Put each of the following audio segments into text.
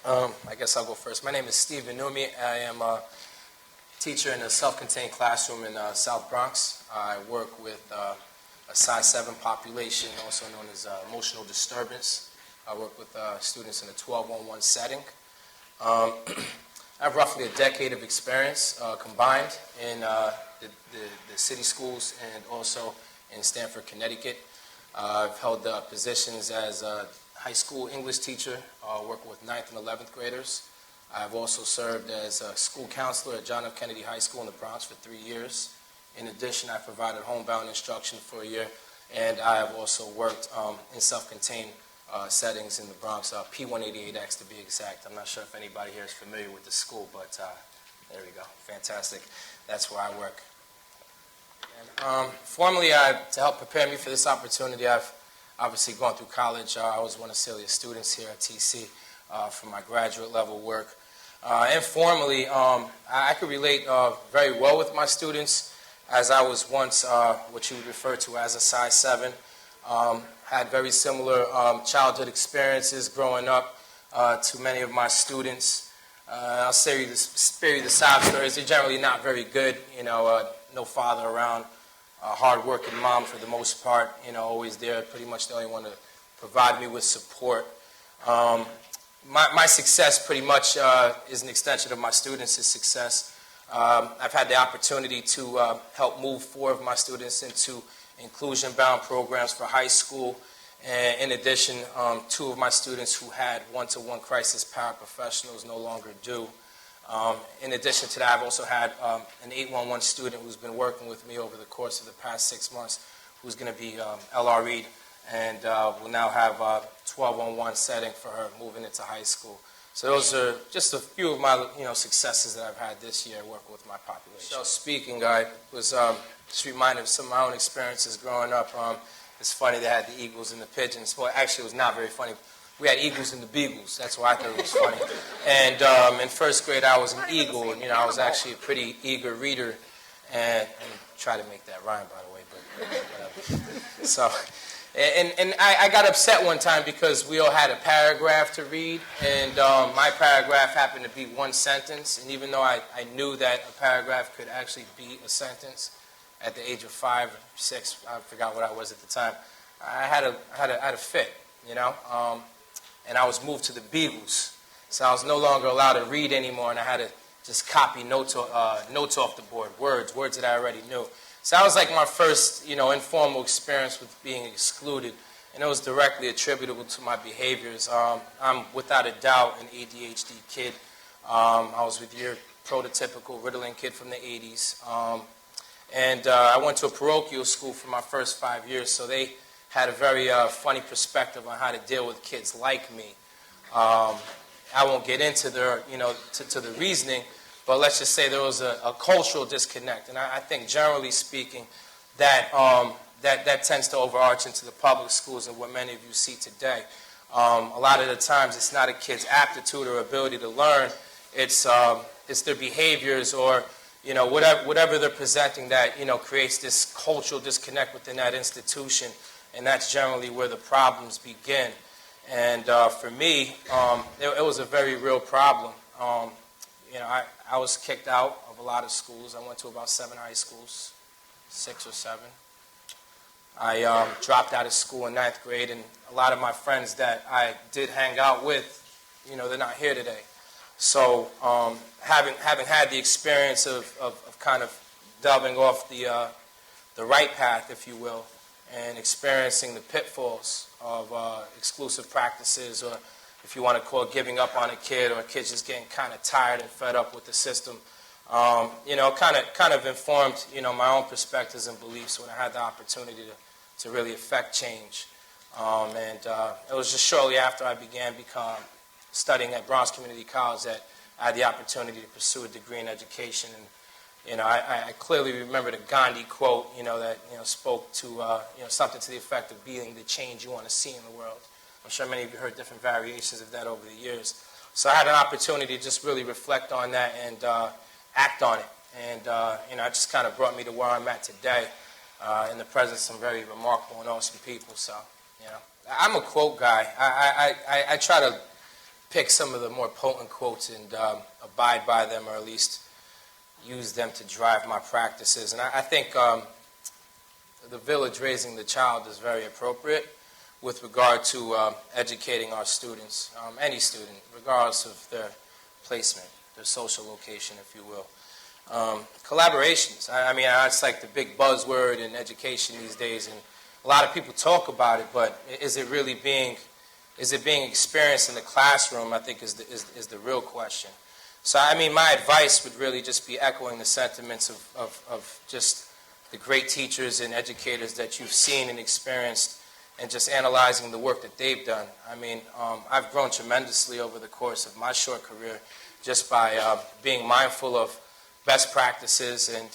I guess I'll go first. My name is Numme. I am a teacher in a self-contained classroom in South Bronx. I work with a size 7 population, also known as emotional disturbance. I work with students in a 12-on-1 setting. I have roughly a decade of experience combined in the city schools and also in Stamford, Connecticut. I've held positions as a high school English teacher, working with 9th and 11th graders. I've also served as a school counselor at John F. Kennedy High School in the Bronx for 3 years. In addition, I provided homebound instruction for a year, and I have also worked in self-contained settings in the Bronx, P188X to be exact. I'm not sure if anybody here is familiar with the school, but there we go. Fantastic. That's where I work. And, formally, to help prepare me for this opportunity, I've obviously gone through college. I was one of Celia's students here at TC for my graduate level work. Informally, I could relate very well with my students, as I was once what you would refer to as a size 7. Had very similar childhood experiences growing up to many of my students. I'll spare you the sob stories. They're generally not very good, no father around. Hard-working mom for the most part, always there, pretty much the only one to provide me with support. My success pretty much is an extension of my students' success. I've had the opportunity to help move 4 of my students into inclusion-bound programs for high school. And in addition, 2 of my students who had one-to-one crisis paraprofessionals no longer do. In addition to that, I've also had an 811 student who's been working with me over the course of the past 6 months who's going to be LRE'd, and will now have a 12-on-1 setting for her moving into high school. So those are just a few of my successes that I've had this year working with my population. So speaking, I was just reminded of some of my own experiences growing up. It's funny they had the Eagles and the Pigeons. Well, actually, it was not very funny. We had Eagles and the Beagles. That's why I thought it was funny. And in first grade, I was an Eagle, and I was actually a pretty eager reader. And try to make that rhyme, by the way, but whatever. So, and I got upset one time because we all had a paragraph to read, and my paragraph happened to be 1 sentence. And even though I knew that a paragraph could actually be a sentence, at the age of 5 or 6, I forgot what I was at the time, I had a fit, and I was moved to the Beagles. So I was no longer allowed to read anymore, and I had to just copy notes off the board, words that I already knew. So that was like my first, informal experience with being excluded, and it was directly attributable to my behaviors. I'm without a doubt an ADHD kid. I was with your prototypical Ritalin kid from the 80s. And I went to a parochial school for my first 5 years, so they had a very funny perspective on how to deal with kids like me. I won't get into their, to the reasoning, but let's just say there was a cultural disconnect, and I think generally speaking that that tends to overarch into the public schools and what many of you see today. A lot of the times it's not a kid's aptitude or ability to learn; it's their behaviors or whatever they're presenting that creates this cultural disconnect within that institution, and that's generally where the problems begin. And for me, it was a very real problem. I was kicked out of a lot of schools. I went to about 7 high schools, 6 or 7. I dropped out of school in 9th grade, and a lot of my friends that I did hang out with, they're not here today. So having had the experience of kind of delving off the right path, if you will, and experiencing the pitfalls of exclusive practices, or if you want to call it giving up on a kid, or a kid just getting kind of tired and fed up with the system, kind of informed my own perspectives and beliefs when I had the opportunity to really affect change. And it was just shortly after I began studying at Bronx Community College that I had the opportunity to pursue a degree in education. And I clearly remember the Gandhi quote, that spoke to something to the effect of being the change you want to see in the world. I'm sure many of you heard different variations of that over the years. So I had an opportunity to just really reflect on that and act on it. And it just kind of brought me to where I'm at today, in the presence of some very remarkable and awesome people. So I'm a quote guy. I try to pick some of the more potent quotes and abide by them, or at least use them to drive my practices. And I think the village raising the child is very appropriate with regard to educating our students, any student, regardless of their placement, their social location, if you will. Collaborations. I mean, it's like the big buzzword in education these days, and a lot of people talk about it, but is it really being experienced in the classroom, I think is the real question. So, I mean, my advice would really just be echoing the sentiments of just the great teachers and educators that you've seen and experienced, and just analyzing the work that they've done. I mean, I've grown tremendously over the course of my short career just by being mindful of best practices and,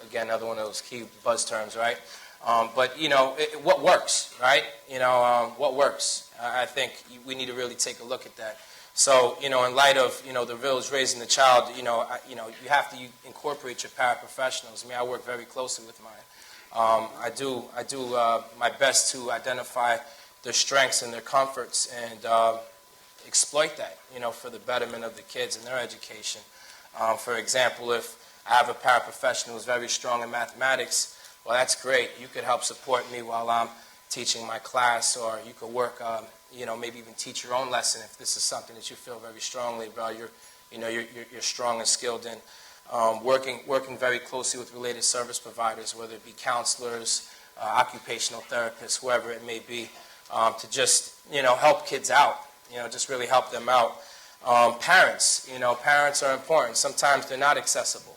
again, another one of those key buzz terms, right? But, you know, what works, right? You know, what works? I think we need to really take a look at that. So, you know, in light of, you know, the village raising the child, you know, you have to incorporate your paraprofessionals. I mean, I work very closely with mine. I do my best to identify their strengths and their comforts and exploit that, you know, for the betterment of the kids and their education. For example, if I have a paraprofessional who's very strong in mathematics, well, that's great. You could help support me while I'm teaching my class, or you could work, you know, maybe even teach your own lesson if this is something that you feel very strongly about. You're strong and skilled in. Working very closely with related service providers, whether it be counselors, occupational therapists, whoever it may be, to just, you know, help kids out, you know, just really help them out. Parents, you know, parents are important. Sometimes they're not accessible.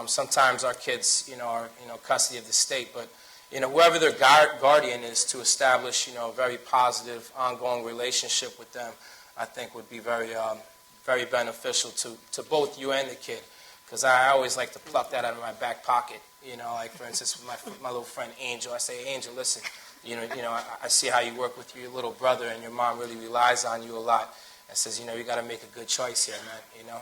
Sometimes our kids, you know, are, you know, custody of the state, but, you know, whoever their guardian is, to establish, you know, a very positive, ongoing relationship with them, I think would be very, very beneficial to both you and the kid. Because I always like to pluck that out of my back pocket. You know, like, for instance, with my little friend Angel, I say, Angel, listen, you know, I see how you work with your little brother, and your mom really relies on you a lot. And says, you know, you got to make a good choice here, man. You know,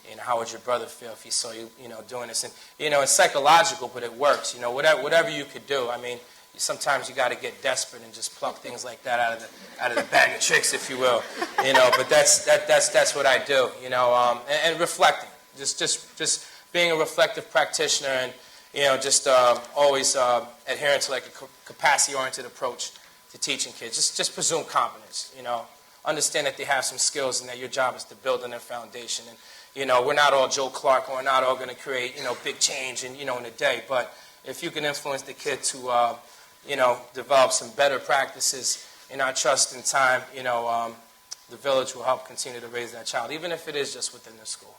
you know, how would your brother feel if he saw you, you know, doing this? And, you know, it's psychological, but it works. You know, whatever you could do. I mean, sometimes you got to get desperate and just pluck things like that out of the bag of tricks, if you will. You know, but that's what I do. You know, and reflecting. Just being a reflective practitioner, and, you know, just always adhering to like a capacity-oriented approach to teaching kids. Just presume competence, you know. Understand that they have some skills and that your job is to build on their foundation. And, you know, we're not all Joe Clark, and we're not all going to create, you know, big change in, you know, in a day. But if you can influence the kid to, you know, develop some better practices, and I trust in time, you know, the village will help continue to raise that child, even if it is just within the school.